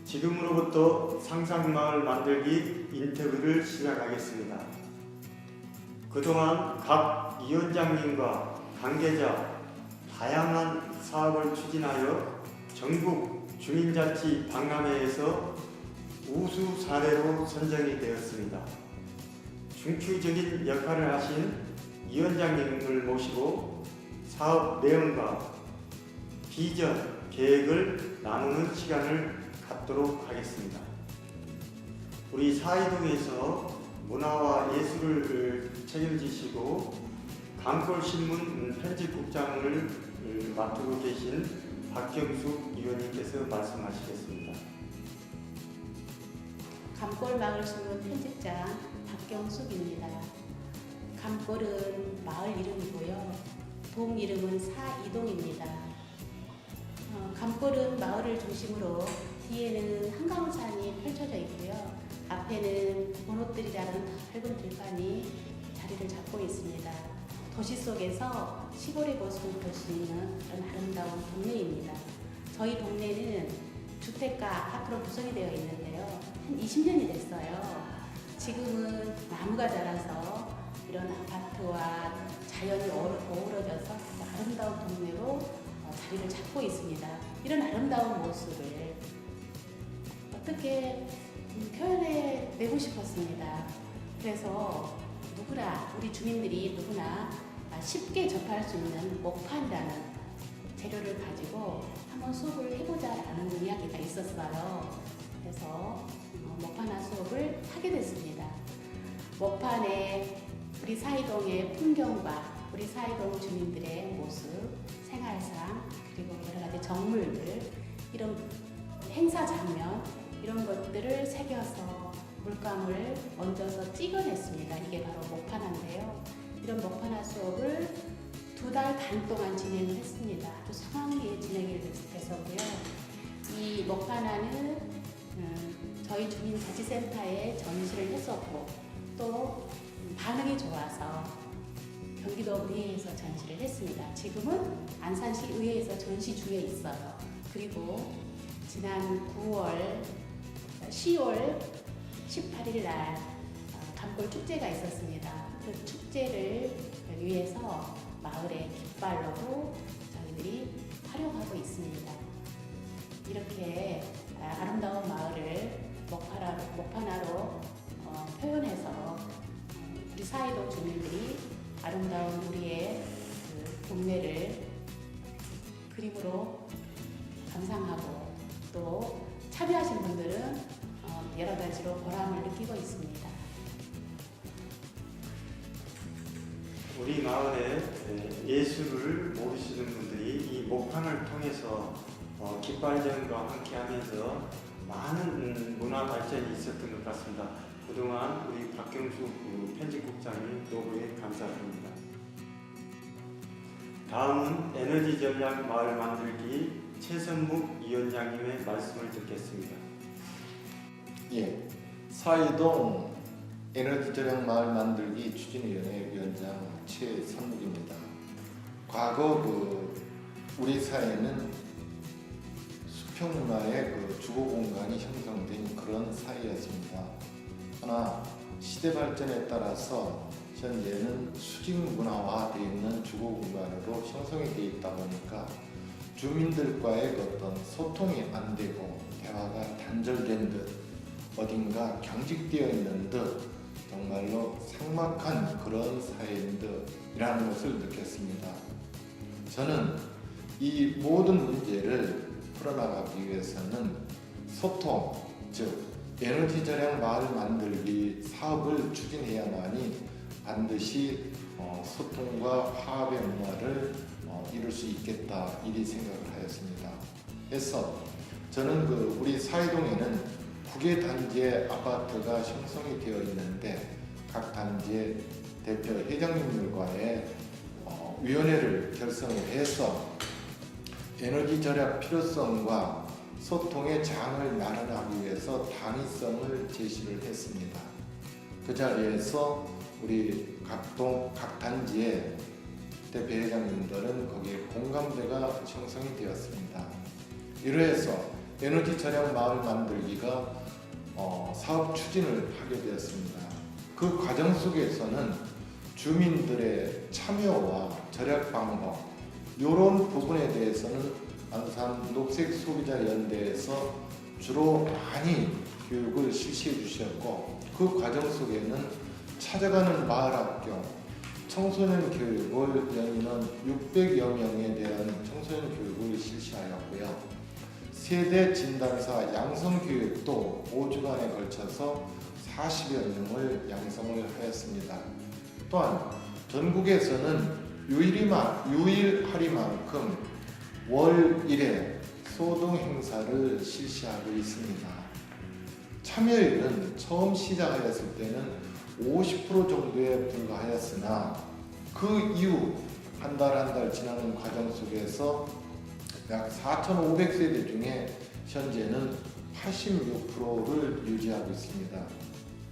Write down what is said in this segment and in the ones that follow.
지금으로부터 상상마을 만들기 인터뷰를 시작하겠습니다. 그동안 각 위원장님과 관계자 다양한 사업을 추진하여 전국 주민자치 박람회에서 우수 사례로 선정이 되었습니다. 중추적인 역할을 하신 위원장님을 모시고 사업 내용과 비전, 계획을 나누는 시간을 갖도록 하겠습니다. 우리 사이동에서 문화와 예술을 책임지시고 강골신문 편집국장을 맡고 계신 박경숙 의원님께서 말씀하시겠습니다. 감골마을신문 편집장 박경숙입니다. 감골은 마을 이름이고요. 동 이름은 사이동입니다. 감골은 마을을 중심으로 뒤에는 한강산이 펼쳐져 있고요. 앞에는 번호들이라는 밝은 들판이 자리를 잡고 있습니다. 도시 속에서 시골의 모습을 볼 수 있는 그런 아름다운 동네입니다. 저희 동네는 주택가 아파트로 구성이 되어 있는데요. 한 20년이 됐어요. 지금은 나무가 자라서 이런 아파트와 자연이 어우러져서 아름다운 동네로 자리를 잡고 있습니다. 이런 아름다운 모습을 어떻게 표현해내고 싶었습니다. 그래서 누구나, 우리 주민들이 누구나 쉽게 접할 수 있는 목판이라는 재료를 가지고 한번 수업을 해보자라는 이야기가 있었어요. 그래서 목판화 수업을 하게 됐습니다. 목판에 우리 사이동의 풍경과 우리 사이동 주민들의 모습, 생활상, 그리고 여러 가지 정물들, 이런 행사 장면, 이런 것들을 새겨서 물감을 얹어서 찍어냈습니다. 이게 바로 목판화인데요. 이런 목판화 수업을 2달 반 동안 진행을 했습니다. 아주 성황리에 진행이 됐었고요. 이 목판화는 저희 주민자치센터에 전시를 했었고, 또 반응이 좋아서 경기도 의회에서 전시를 했습니다. 지금은 안산시 의회에서 전시 중에 있어요. 그리고 지난 10월 18일 날 감골 축제가 있었습니다. 그 축제를 위해서 마을의 깃발로도 저희들이 활용하고 있습니다. 이렇게 아름다운 마을을 목판화로 표현해서 우리 사이동 주민들이 아름다운 우리의 그 동네를 그림으로 감상하고, 또 참여하신 분들은 여러 가지로 보람을 느끼고 있습니다. 우리 마을에 예술을 모르시는 분들이 이 목판을 통해서 깃발전과 함께하면서 많은 문화 발전이 있었던 것 같습니다. 그동안 우리 박경숙 편집국장님 노고에 감사드립니다. 다음은 에너지 전략 마을 만들기 최선묵 위원장님의 말씀을 듣겠습니다. 예, 사이동 에너지 절약 마을 만들기 추진위원회 위원장 최선묵입니다. 과거 우리 사회는 수평문화의 주거 공간이 형성된 그런 사회였습니다. 그러나 시대 발전에 따라서 현재는 수직 문화화되어 있는 주거 공간으로 형성이 되어 있다 보니까 주민들과의 어떤 소통이 안 되고 대화가 단절된 듯, 어딘가 경직되어 있는 듯, 정말로 삭막한 그런 사회인 듯이라는 것을 느꼈습니다. 저는 이 모든 문제를 풀어나가기 위해서는 소통, 즉 에너지 절약 마을 만들기 사업을 추진해야만이 반드시 소통과 화합의 문화를 이룰 수 있겠다, 이리 생각을 하였습니다. 그래서 저는 우리 사이동에는 9개 단지의 아파트가 형성이 되어 있는데, 각 단지의 대표 회장님들과의 위원회를 결성을 해서 에너지 절약 필요성과 소통의 장을 마련하기 위해서 당위성을 제시를 했습니다. 그 자리에서 우리 각 단지의 대표회장님들은 거기에 공감대가 형성이 되었습니다. 이로해서 에너지 절약 마을 만들기가 사업 추진을 하게 되었습니다. 그 과정 속에서는 주민들의 참여와 절약 방법 이런 부분에 대해서는 안산 녹색소비자연대에서 주로 많이 교육을 실시해 주셨고, 그 과정 속에는 찾아가는 마을학교 청소년 교육을 연인원 600여 명에 대한 청소년 교육을 실시하였고요. 세대 진단사 양성 교육도 5주간에 걸쳐서 40여 명을 양성을 하였습니다. 또한 전국에서는 유일하리만큼 월 1회 소동 행사를 실시하고 있습니다. 참여율은 처음 시작하였을 때는 50% 정도에 불과하였으나 그 이후 한 달 지나는 과정 속에서 약 4,500세대 중에 현재는 86%를 유지하고 있습니다.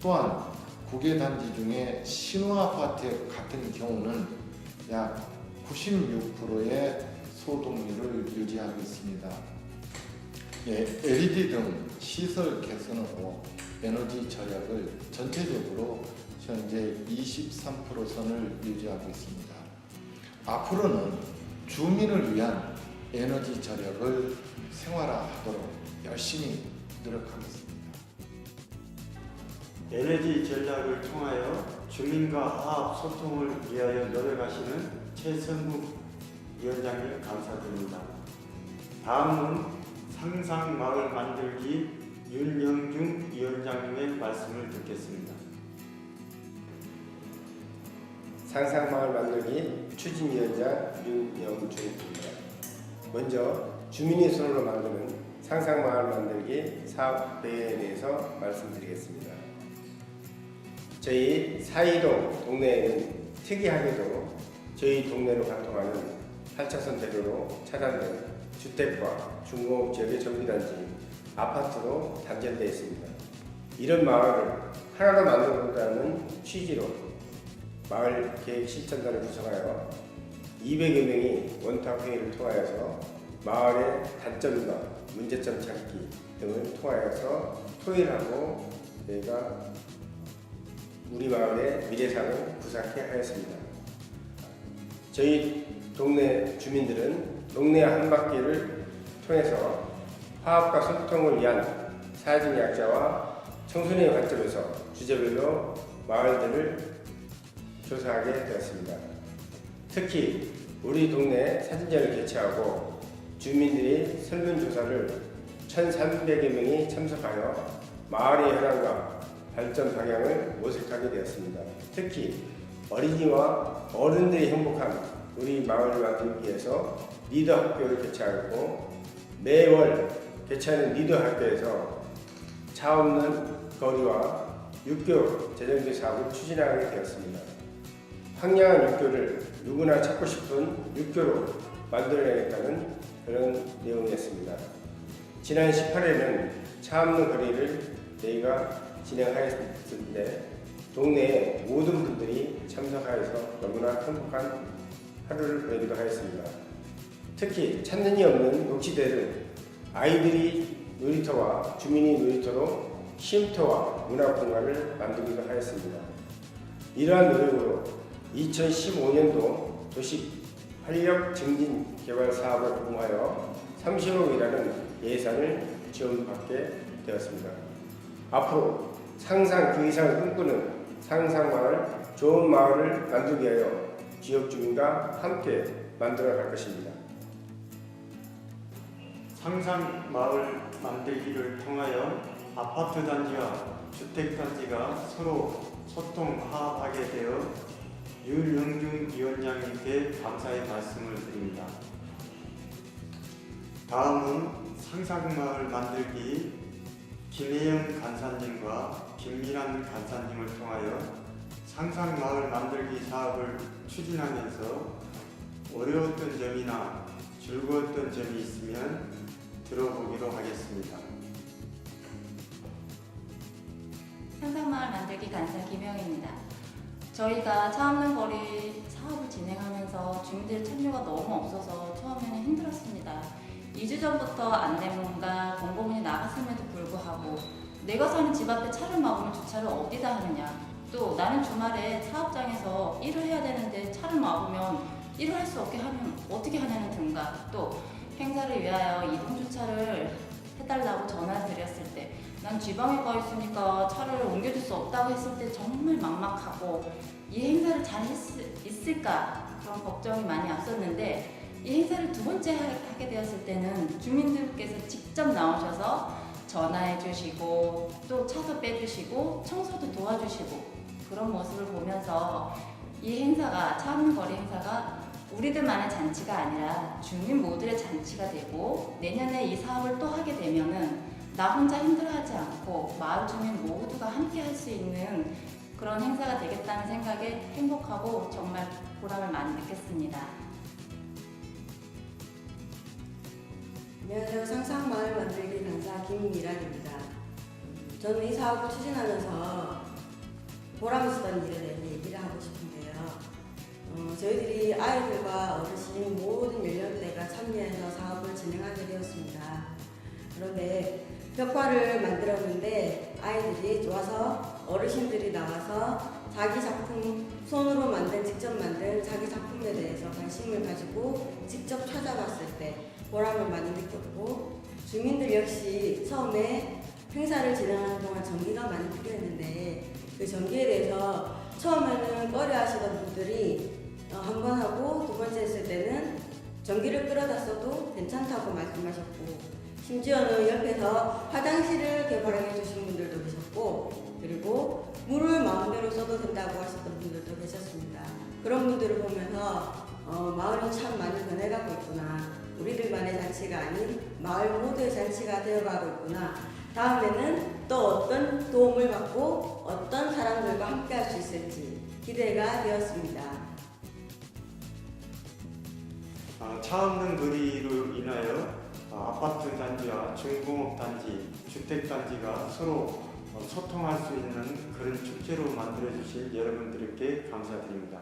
또한 9개 단지 중에 신호아파트 같은 경우는 약 96%의 소동률을 유지하고 있습니다. LED 등 시설 개선으로 에너지 절약을 전체적으로 현재 23%선을 유지하고 있습니다. 앞으로는 주민을 위한 에너지 절약을 생활화하도록 열심히 노력하겠습니다. 에너지 전략을 통하여 주민과 화합 소통을 위하여 노력하시는 최선묵 위원장님 감사드립니다. 다음은 상상마을 만들기 윤영중 위원장님의 말씀을 듣겠습니다. 상상마을 만들기 추진위원장 윤영중입니다. 먼저 주민이 손으로 만드는 상상마을 만들기 사업회에 대해서 말씀드리겠습니다. 저희 사이동 동네에는 특이하게도 저희 동네로 관통하는 8차선 대로로 차단된 주택과 중공업 지역의 정비단지, 아파트로 단절되어 있습니다. 이런 마을을 하나로 만들어보자는 취지로 마을 계획 실천단을 구성하여 200여 명이 원탁회의를 통하여서 마을의 단점과 문제점 찾기 등을 통하여서 토의하고 저희가 우리 마을의 미래상을 구상케 하였습니다. 저희 동네 주민들은 동네 한 바퀴를 통해서 화합과 소통을 위한 사회적 약자와 청소년의 관점에서 주제별로 마을들을 조사하게 되었습니다. 특히 우리 동네 사진전을 개최하고 주민들이 설문조사를 1,300여 명이 참석하여 마을의 현황과 발전 방향을 모색하게 되었습니다. 특히 어린이와 어른들이 행복한 우리 마을을 만들기 위해서 리더 학교를 개최하였고, 매월 개최하는 리더 학교에서 차 없는 거리와 육교 재정비 사업을 추진하게 되었습니다. 황량한 육교를 누구나 찾고 싶은 육교로 만들어야겠다는 그런 내용이었습니다. 지난 18일에는 차 없는 거리를 저희가 진행하였는데 동네의 모든 분들이 참석하여서 너무나 행복한 하루를 보내기도 하였습니다. 특히 찾는 이 없는 녹지대를 아이들이 놀이터와 주민이 놀이터로 쉼터와 문화공간을 만들기도 하였습니다. 이러한 노력으로 2015년도 도시 활력 증진 개발 사업을 공모하여 30억이라는 예산을 지원받게 되었습니다. 앞으로 상상 그 이상을 꿈꾸는 상상마을, 좋은 마을을 만들기 위하여 지역 주민과 함께 만들어갈 것입니다. 상상마을 만들기를 통하여 아파트 단지와 주택 단지가 서로 소통 화합하게 되어 윤영중 위원장님께 감사의 말씀을 드립니다. 다음은 상상마을 만들기 김혜영 간사님과 김미란 간사님을 통하여 상상마을 만들기 사업을 추진하면서 어려웠던 점이나 즐거웠던 점이 있으면 들어보기로 하겠습니다. 상상마을 만들기 간사 김영입니다. 저희가 차 없는 거리 사업을 진행하면서 주민들 참여가 너무 없어서 처음에는 힘들었습니다. 2주 전부터 안내문과 공고문이 나갔음에도 불구하고 내가 사는 집 앞에 차를 막으면 주차를 어디다 하느냐, 또 나는 주말에 사업장에서 일을 해야 되는데 차를 막으면 일을 할 수 없게 하면 어떻게 하냐는 등과, 또 행사를 위하여 이동 주차를 해달라고 전화를 드렸을 때 난 지방에 가 있으니까 차를 옮겨줄 수 없다고 했을 때 정말 막막하고 이 행사를 잘 있을까 그런 걱정이 많이 앞섰는데, 이 행사를 두 번째 하게 되었을 때는 주민들께서 직접 나오셔서 전화해 주시고 또 차도 빼주시고 청소도 도와주시고 그런 모습을 보면서 이 행사가, 차 없는 거리 행사가 우리들만의 잔치가 아니라 주민 모두의 잔치가 되고, 내년에 이 사업을 또 하게 되면은 나 혼자 힘들어하지 않고 마을 주민 모두가 함께 할 수 있는 그런 행사가 되겠다는 생각에 행복하고 정말 보람을 많이 느꼈습니다. 안녕하세요. 상상마을 만들기 강사 김미란입니다. 저는 이 사업을 추진하면서 보람 있었던 일에 대해서 얘기를 하고 싶은데요. 저희들이 아이들과 어르신 모든 연령대가 참여해서 사업을 진행하게 되었습니다. 그런데 벽화를 만들었는데 아이들이 와서, 어르신들이 나와서 자기 작품, 손으로 직접 만든 자기 작품에 대해서 관심을 가지고 직접 찾아봤을 때 보람을 많이 느꼈고, 주민들 역시 처음에 행사를 진행하는 동안 전기가 많이 필요했는데 그 전기에 대해서 처음에는 꺼려 하시던 분들이 한 번 하고 두 번째 했을 때는 전기를 끌어다 써도 괜찮다고 말씀하셨고, 심지어는 옆에서 화장실을 개발해 주신 분들도 계셨고, 그리고 물을 마음대로 써도 된다고 하셨던 분들도 계셨습니다. 그런 분들을 보면서 마을이 참 많이 변해가고 있구나, 우리들만의 잔치가 아닌 마을 모두의 잔치가 되어가고 있구나, 다음에는 또 어떤 도움을 받고 어떤 사람들과 함께 할 수 있을지 기대가 되었습니다. 차 없는 거리로 인하여 아파트 단지와 중공업 단지, 주택 단지가 서로 소통할 수 있는 그런 축제로 만들어 주실 여러분들께 감사드립니다.